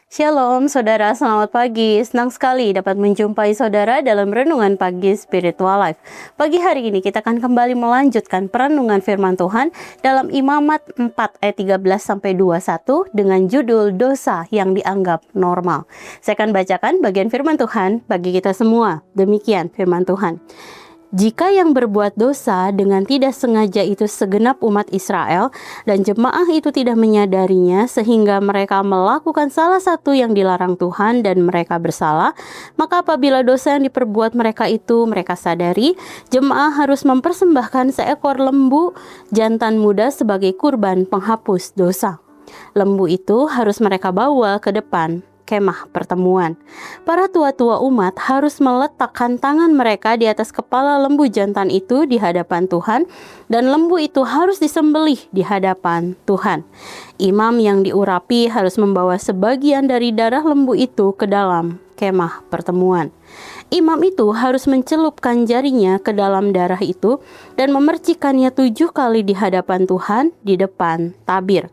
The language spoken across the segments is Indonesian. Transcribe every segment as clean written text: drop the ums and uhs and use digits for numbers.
Shalom saudara, selamat pagi. Senang sekali dapat menjumpai saudara dalam Renungan Pagi Spiritual Life. Pagi hari ini kita akan kembali melanjutkan perenungan firman Tuhan dalam Imamat 4 ayat 13-21 dengan judul Dosa yang Dianggap Normal. Saya akan bacakan bagian firman Tuhan bagi kita semua. Demikian firman Tuhan. Jika yang berbuat dosa dengan tidak sengaja itu segenap umat Israel dan jemaah itu tidak menyadarinya sehingga mereka melakukan salah satu yang dilarang Tuhan dan mereka bersalah, maka apabila dosa yang diperbuat mereka itu mereka sadari, jemaah harus mempersembahkan seekor lembu jantan muda sebagai kurban penghapus dosa. Lembu itu harus mereka bawa ke depan kemah pertemuan. Para tua-tua umat harus meletakkan tangan mereka di atas kepala lembu jantan itu di hadapan Tuhan, dan lembu itu harus disembelih di hadapan Tuhan. Imam yang diurapi harus membawa sebagian dari darah lembu itu ke dalam kemah pertemuan. Imam itu harus mencelupkan jarinya ke dalam darah itu dan memercikannya 7 kali di hadapan Tuhan di depan tabir.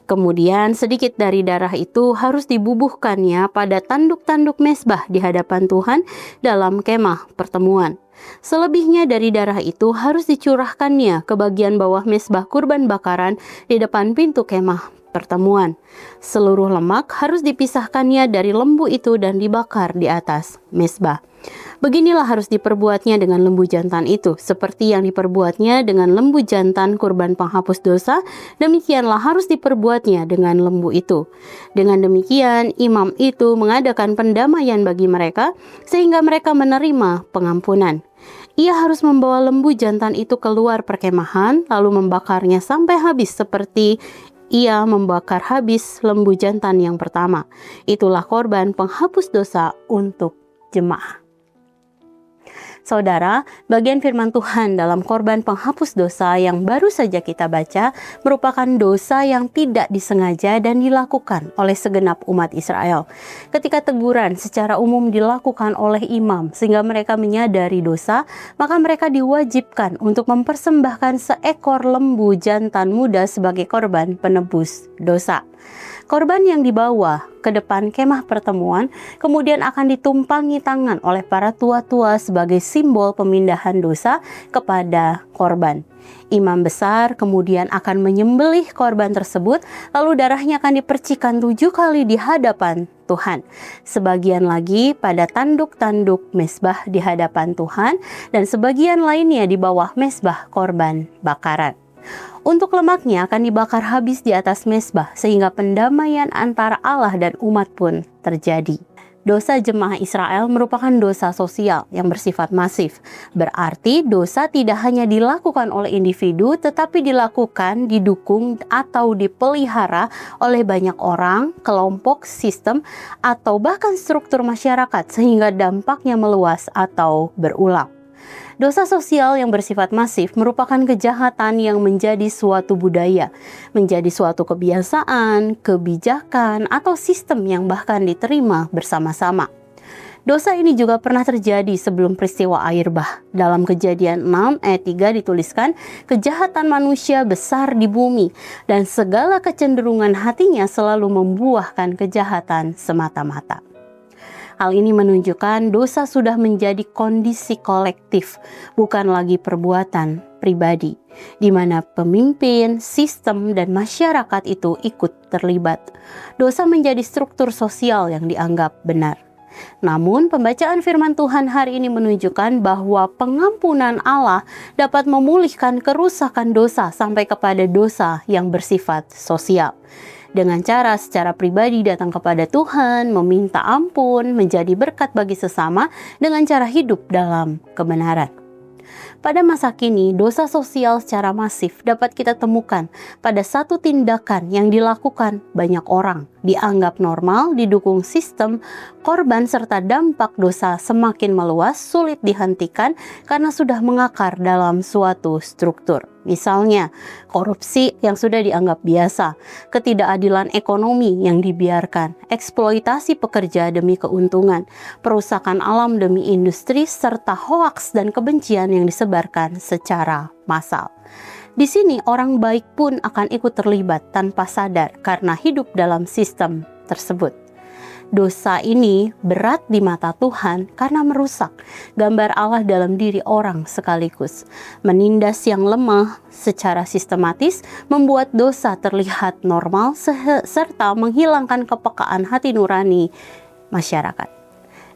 Kemudian sedikit dari darah itu harus dibubuhkannya pada tanduk-tanduk mezbah di hadapan Tuhan dalam kemah pertemuan. Selebihnya dari darah itu harus dicurahkannya ke bagian bawah mezbah kurban bakaran di depan pintu kemah pertemuan. Seluruh lemak harus dipisahkannya dari lembu itu dan dibakar di atas mezbah. Beginilah harus diperbuatnya dengan lembu jantan itu, seperti yang diperbuatnya dengan lembu jantan kurban penghapus dosa, demikianlah harus diperbuatnya dengan lembu itu. Dengan demikian, imam itu mengadakan pendamaian bagi mereka, sehingga mereka menerima pengampunan. Ia harus membawa lembu jantan itu keluar perkemahan, lalu membakarnya sampai habis seperti ia membakar habis lembu jantan yang pertama. Itulah korban penghapus dosa untuk jemaah. Saudara, bagian firman Tuhan dalam korban penghapus dosa yang baru saja kita baca merupakan dosa yang tidak disengaja dan dilakukan oleh segenap umat Israel. Ketika teguran secara umum dilakukan oleh imam sehingga mereka menyadari dosa, maka mereka diwajibkan untuk mempersembahkan seekor lembu jantan muda sebagai korban penebus dosa. Korban yang dibawa ke depan kemah pertemuan kemudian akan ditumpangi tangan oleh para tua-tua sebagai simbol pemindahan dosa kepada korban. Imam besar kemudian akan menyembelih korban tersebut, lalu darahnya akan dipercikan 7 kali di hadapan Tuhan. Sebagian lagi pada tanduk-tanduk mezbah di hadapan Tuhan, dan sebagian lainnya di bawah mezbah korban bakaran. Untuk lemaknya akan dibakar habis di atas mezbah sehingga pendamaian antara Allah dan umat pun terjadi. Dosa jemaah Israel merupakan dosa sosial yang bersifat masif. Berarti dosa tidak hanya dilakukan oleh individu tetapi dilakukan, didukung atau dipelihara oleh banyak orang, kelompok, sistem, atau bahkan struktur masyarakat sehingga dampaknya meluas atau berulang. Dosa sosial yang bersifat masif merupakan kejahatan yang menjadi suatu budaya, menjadi suatu kebiasaan, kebijakan, atau sistem yang bahkan diterima bersama-sama. Dosa ini juga pernah terjadi sebelum peristiwa air bah. Dalam Kejadian 6 ayat 3 dituliskan, kejahatan manusia besar di bumi dan segala kecenderungan hatinya selalu membuahkan kejahatan semata-mata. Hal ini menunjukkan dosa sudah menjadi kondisi kolektif, bukan lagi perbuatan pribadi, di mana pemimpin, sistem, dan masyarakat itu ikut terlibat. Dosa menjadi struktur sosial yang dianggap benar. Namun, pembacaan firman Tuhan hari ini menunjukkan bahwa pengampunan Allah dapat memulihkan kerusakan dosa sampai kepada dosa yang bersifat sosial. Dengan cara secara pribadi datang kepada Tuhan, meminta ampun, menjadi berkat bagi sesama dengan cara hidup dalam kebenaran. Pada masa kini, dosa sosial secara masif dapat kita temukan pada satu tindakan yang dilakukan banyak orang, dianggap normal, didukung sistem, korban serta dampak dosa semakin meluas, sulit dihentikan karena sudah mengakar dalam suatu struktur. Misalnya, korupsi yang sudah dianggap biasa, ketidakadilan ekonomi yang dibiarkan, eksploitasi pekerja demi keuntungan, perusakan alam demi industri, serta hoaks dan kebencian yang disebarkan secara massal. Di sini orang baik pun akan ikut terlibat tanpa sadar karena hidup dalam sistem tersebut. Dosa ini berat di mata Tuhan karena merusak gambar Allah dalam diri orang sekaligus. Menindas yang lemah secara sistematis membuat dosa terlihat normal serta menghilangkan kepekaan hati nurani masyarakat.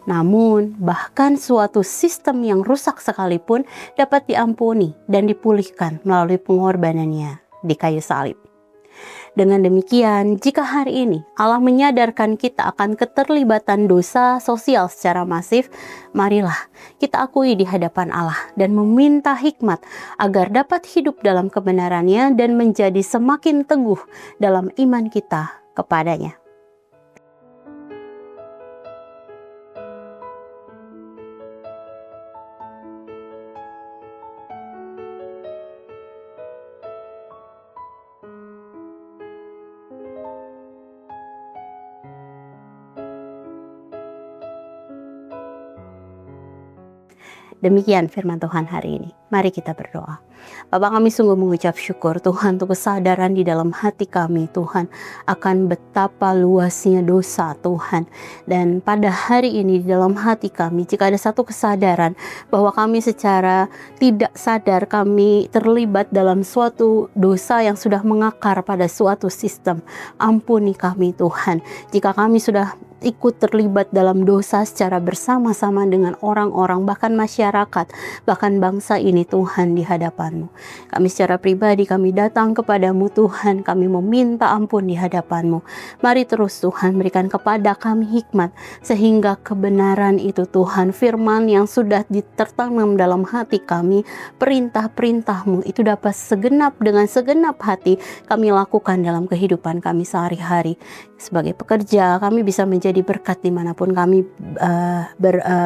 Namun, bahkan suatu sistem yang rusak sekalipun dapat diampuni dan dipulihkan melalui pengorbanannya di kayu salib. Dengan demikian, jika hari ini Allah menyadarkan kita akan keterlibatan dosa sosial secara masif, marilah kita akui di hadapan Allah dan meminta hikmat agar dapat hidup dalam kebenarannya dan menjadi semakin teguh dalam iman kita kepadanya. Demikian firman Tuhan hari ini. Mari kita berdoa. Bapa, kami sungguh mengucap syukur Tuhan untuk kesadaran di dalam hati kami Tuhan akan betapa luasnya dosa Tuhan. Dan pada hari ini di dalam hati kami jika ada satu kesadaran bahwa kami secara tidak sadar kami terlibat dalam suatu dosa yang sudah mengakar pada suatu sistem. Ampuni kami Tuhan jika kami sudah ikut terlibat dalam dosa secara bersama-sama dengan orang-orang, bahkan masyarakat, bahkan bangsa ini Tuhan di hadapan-Mu. Kami secara pribadi kami datang kepadamu Tuhan, kami meminta ampun di hadapan-Mu. Mari terus Tuhan berikan kepada kami hikmat sehingga kebenaran itu Tuhan, firman yang sudah tertanam dalam hati kami, perintah-perintah-Mu itu dapat dengan segenap hati kami lakukan dalam kehidupan kami sehari-hari. Sebagai pekerja kami bisa menjadi berkat dimanapun kami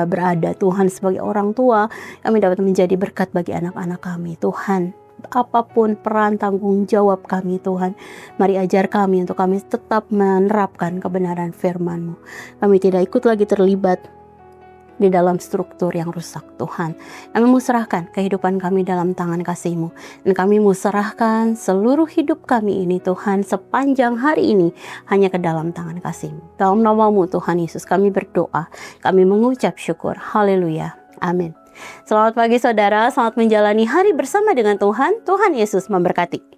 berada Tuhan. Sebagai orang tua kami dapat menjadi berkat bagi anak-anak kami Tuhan. Apapun peran tanggung jawab kami Tuhan, mari ajar kami untuk kami tetap menerapkan kebenaran firman-Mu. Kami tidak ikut lagi terlibat di dalam struktur yang rusak Tuhan. Kami mau serahkan kehidupan kami dalam tangan kasih-Mu. Dan kami mau serahkan seluruh hidup kami ini Tuhan sepanjang hari ini hanya ke dalam tangan kasih-Mu. Dalam nama-Mu Tuhan Yesus kami berdoa. Kami mengucap syukur. Haleluya. Amin. Selamat pagi saudara, selamat menjalani hari bersama dengan Tuhan. Tuhan Yesus memberkati.